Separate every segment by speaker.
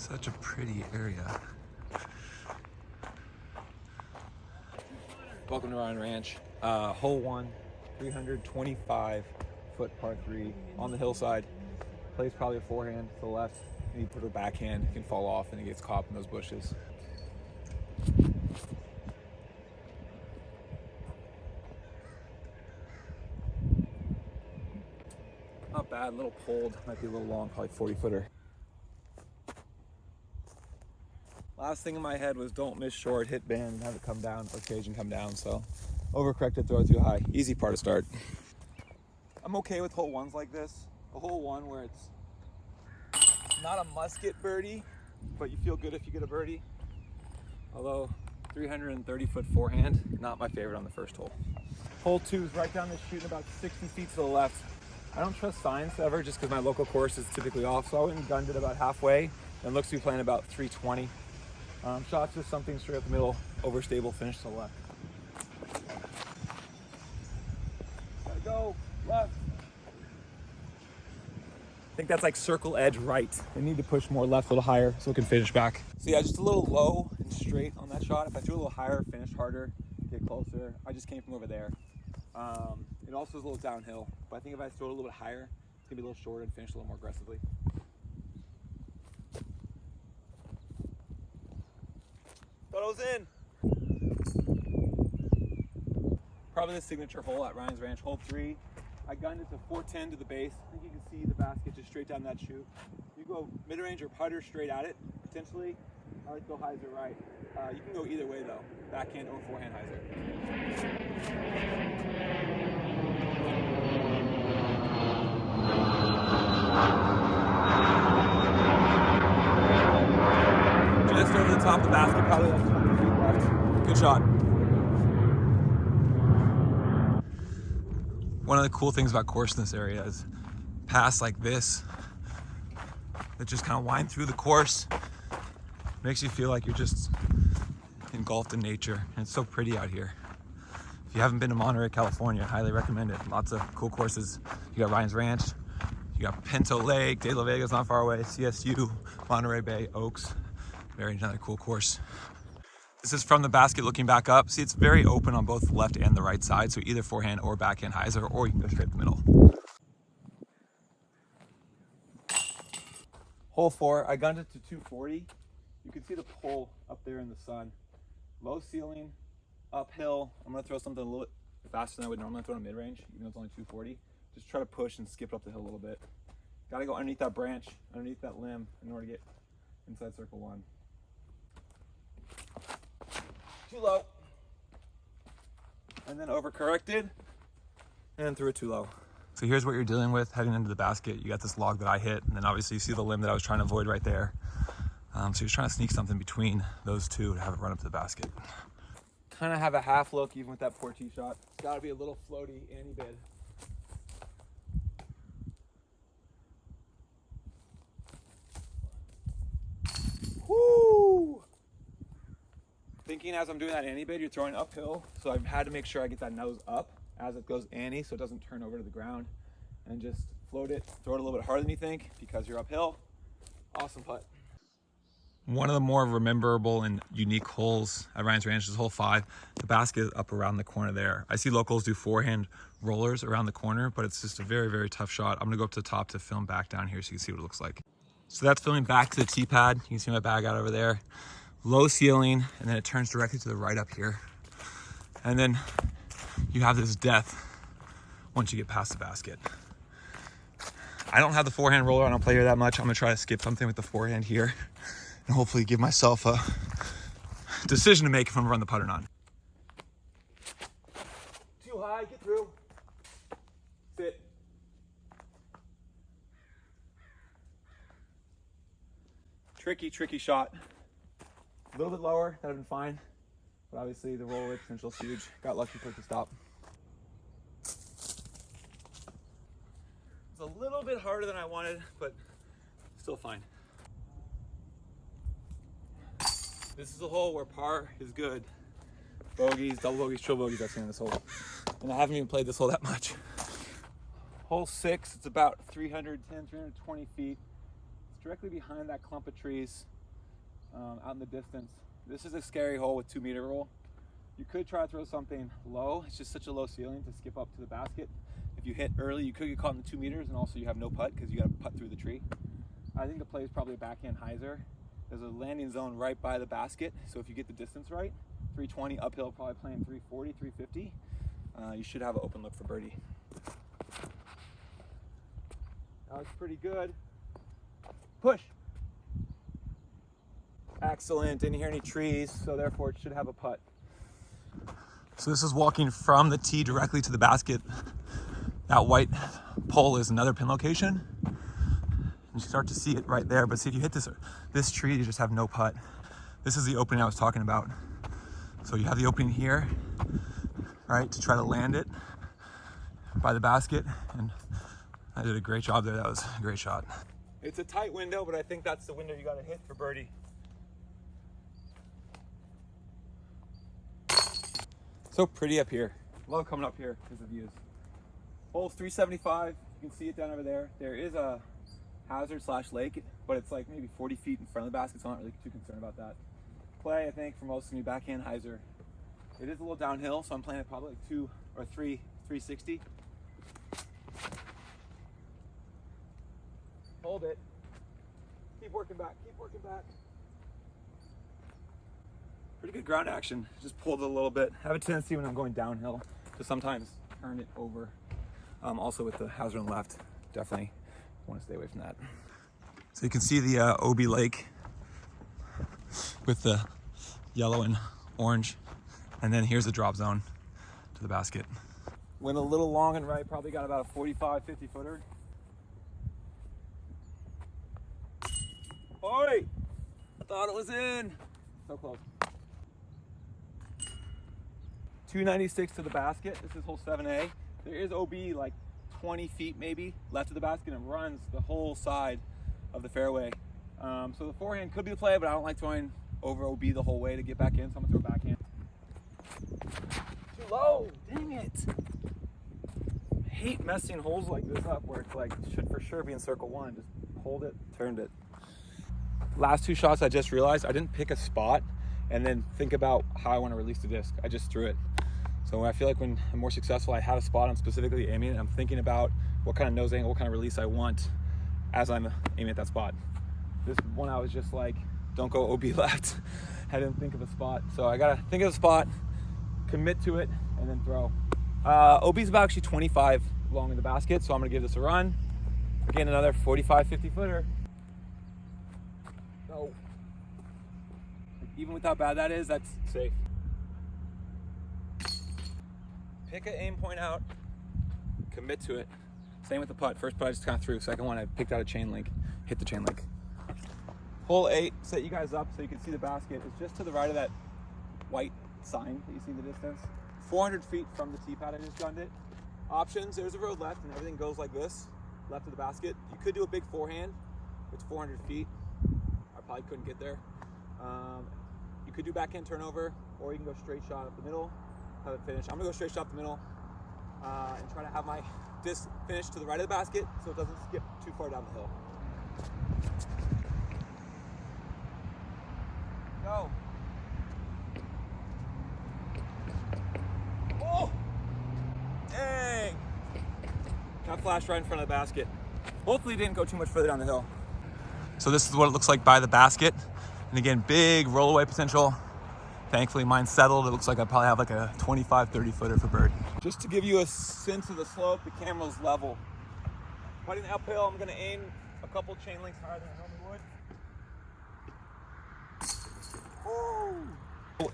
Speaker 1: Such a pretty area. Welcome to Ryan Ranch. Hole 1, 325-foot par 3 on the hillside. Plays probably a forehand to the left, and you put a backhand, it can fall off and it gets caught in those bushes. Not bad, a little pulled, might be a little long, probably 40-footer. Last thing in my head was don't miss short, hit band, and have it come down, or cage and come down, so overcorrected, throw it too high. Easy part to start. I'm okay with hole 1s like this. A hole 1 where it's not a must-get birdie, but you feel good if you get a birdie. Although 330-foot forehand, not my favorite on the first hole. Hole 2 is right down the chute, about 60 feet to the left. I don't trust signs ever just because my local course is typically off, so I went and gunned it about halfway and looks to be playing about 320. Shots just something straight up the middle, overstable, finish to the left. Gotta go, left. I think that's like circle edge right. They need to push more left, a little higher, so it can finish back. So yeah, just a little low and straight on that shot. If I threw a little higher, finish harder, get closer. I just came from over there. It also is a little downhill, but I think if I throw it a little bit higher, it's gonna be a little shorter and finish a little more aggressively. Thought I was in. Probably the signature hole at Ryan's Ranch, hole 3. I gunned it to 410 to the base. I think you can see the basket just straight down that chute. You go mid-range or putter straight at it, potentially. I like to go hyzer right. You can go either way though, backhand or forehand hyzer. Just over the top of the basket, probably like 20 feet left. Good shot. One of the cool things about course in this area is paths like this that just kind of wind through the course. Makes you feel like you're just engulfed in nature, and it's so pretty out here. If you haven't been to Monterey, California, I highly recommend it. Lots of cool courses. You got Ryan's Ranch, you got Pinto Lake, De La Vega's not far away, CSU, Monterey Bay, Oaks. Very another cool course. This is from the basket looking back up. See, it's very open on both the left and the right side, so either forehand or backhand hyzer, or you can go straight to the middle. Hole 4, I gunned it to 240. You can see the pole up there in the sun. Low ceiling, uphill. I'm gonna throw something a little bit faster than I would normally throw in mid-range, even though it's only 240. Just try to push and skip up the hill a little bit. Gotta go underneath that branch, underneath that limb, in order to get inside circle 1. Too low. And then overcorrected and threw it too low. So here's what you're dealing with heading into the basket. You got this log that I hit, and then obviously you see the limb that I was trying to avoid right there. So you're trying to sneak something between those two to have it run up to the basket. Kind of have a half look even with that poor tee shot. It's got to be a little floaty Annie bid. Woo! Thinking as I'm doing that Annie bid, you're throwing uphill, so I've had to make sure I get that nose up as it goes Annie so it doesn't turn over to the ground, and just float it, throw it a little bit harder than you think because you're uphill. Awesome putt. One of the more rememberable and unique holes at Ryan's Ranch is hole 5. The basket is up around the corner there. I see locals do forehand rollers around the corner, but it's just a very, very tough shot. I'm gonna go up to the top to film back down here so you can see what it looks like. So that's filming back to the tee pad. You can see my bag out over there. Low ceiling, and then it turns directly to the right up here. And then you have this death once you get past the basket. I don't have the forehand roller, I don't play here that much. I'm gonna try to skip something with the forehand here and hopefully give myself a decision to make if I'm gonna run the putt or not. Too high, get through. Sit. Tricky shot. A little bit lower, that would have been fine. But obviously the roll rate potential is huge. Got lucky for it to stop. It's a little bit harder than I wanted, but still fine. This is a hole where par is good. Bogeys, double bogeys, triple bogeys, I've seen in this hole. And I haven't even played this hole that much. Hole 6, it's about 310, 320 feet. It's directly behind that clump of trees. out in the distance. This is a scary hole with 2 meter rule. You could try to throw something low. It's just such a low ceiling to skip up to the basket. If you hit early, you could get caught in the 2 meters, and also you have no putt because you got to putt through the tree. I think the play is probably a backhand hyzer. There's a landing zone right by the basket, so if you get the distance right, 320 uphill, probably playing 340, 350, you should have an open look for birdie. That was pretty good. Push. Excellent. Didn't hear any trees, so therefore it should have a putt. So this is walking from the tee directly to the basket. That white pole is another pin location. You start to see it right there, but see if you hit this tree, you just have no putt. This is the opening I was talking about. So you have the opening here, right, to try to land it by the basket, and I did a great job there. That was a great shot. It's a tight window, but I think that's the window you got to hit for birdie. So pretty up here. Love coming up here because of views. Hole 375, you can see it down over there. There is a hazard / lake, but it's like maybe 40 feet in front of the basket, so I'm not really too concerned about that. Play, I think, for most of me, backhand hyzer. It is a little downhill, so I'm playing it probably like 2 or 3, 360. Hold it. Keep working back, keep working back. Pretty good ground action. Just pulled it a little bit. I have a tendency when I'm going downhill to sometimes turn it over. Also with the hazard on the left, definitely want to stay away from that. So you can see the OB Lake with the yellow and orange, and then here's the drop zone to the basket. Went a little long and right, probably got about a 45, 50 footer. Oi! I thought it was in. So close. 296 to the basket. This is hole 7A. There is OB like 20 feet maybe left of the basket, and runs the whole side of the fairway. So the forehand could be the play, but I don't like throwing over OB the whole way to get back in, so I'm gonna throw backhand. Too low, dang it. I hate messing holes like this up where it's like, should for sure be in circle 1. Just hold it, turned it. Last 2 shots, I just realized I didn't pick a spot and then think about how I want to release the disc. I just threw it. So I feel like when I'm more successful, I have a spot I'm specifically aiming, and I'm thinking about what kind of nose angle, what kind of release I want as I'm aiming at that spot. This one, I was just like, don't go OB left. I didn't think of a spot. So I gotta think of a spot, commit to it, and then throw. OB's about actually 25 long in the basket, so I'm gonna give this a run. Again, another 45, 50 footer. So, even with how bad that is, that's safe. Pick an aim point out, commit to it. Same with the putt. First putt I just kind of threw. Second one I picked out a chain link, hit the chain link. Hole 8, set you guys up so you can see the basket. It's just to the right of that white sign that you see in the distance. 400 feet from the tee pad I just gunned it. Options, there's a road left and everything goes like this, left of the basket. You could do a big forehand, it's 400 feet. I probably couldn't get there. You could do backhand turnover, or you can go straight shot up the middle, have it finish. I'm gonna go straight shot up the middle and try to have my disc finish to the right of the basket so it doesn't skip too far down the hill. Go. Oh! Dang! That flashed right in front of the basket. Hopefully it didn't go too much further down the hill. So this is what it looks like by the basket. And again, big roll away potential. Thankfully mine's settled. It looks like I probably have like a 25, 30 footer for bird. Just to give you a sense of the slope, the camera's level. Putting uphill, I'm gonna aim a couple chain links higher than I normally would.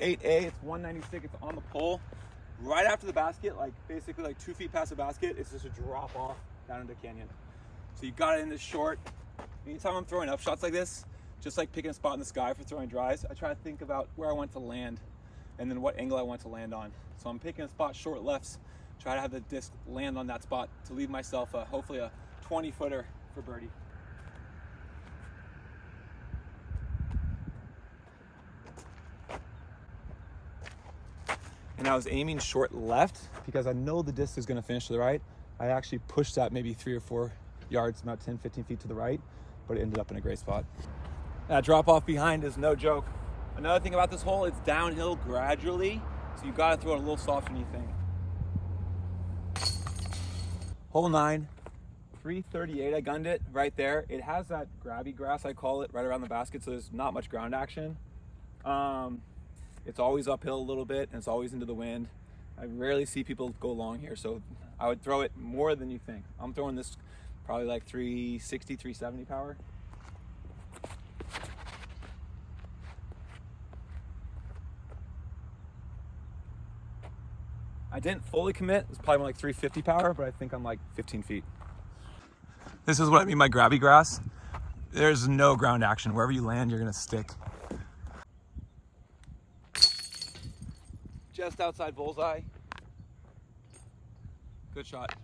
Speaker 1: 8A, it's 196, it's on the pole. Right after the basket, like basically like 2 feet past the basket, it's just a drop off down into the canyon. So you got it in this short. Anytime I'm throwing up shots like this, just like picking a spot in the sky for throwing dries, I try to think about where I want to land and then what angle I want to land on. So I'm picking a spot short lefts, try to have the disc land on that spot to leave myself hopefully a 20 footer for birdie. And I was aiming short left because I know the disc is going to finish to the right. I actually pushed that maybe 3 or 4 yards, about 10, 15 feet to the right, but it ended up in a great spot. That drop off behind is no joke. Another thing about this hole, it's downhill gradually, so you gotta throw it a little softer than you think. Hole 9, 338, I gunned it right there. It has that grabby grass, I call it, right around the basket, so there's not much ground action. It's always uphill a little bit, and it's always into the wind. I rarely see people go long here, so I would throw it more than you think. I'm throwing this probably like 360, 370 power. I didn't fully commit. It's probably more like 350 power, but I think I'm like 15 feet. This is what I mean by grabby grass. There's no ground action. Wherever you land, you're gonna stick. Just outside bullseye. Good shot.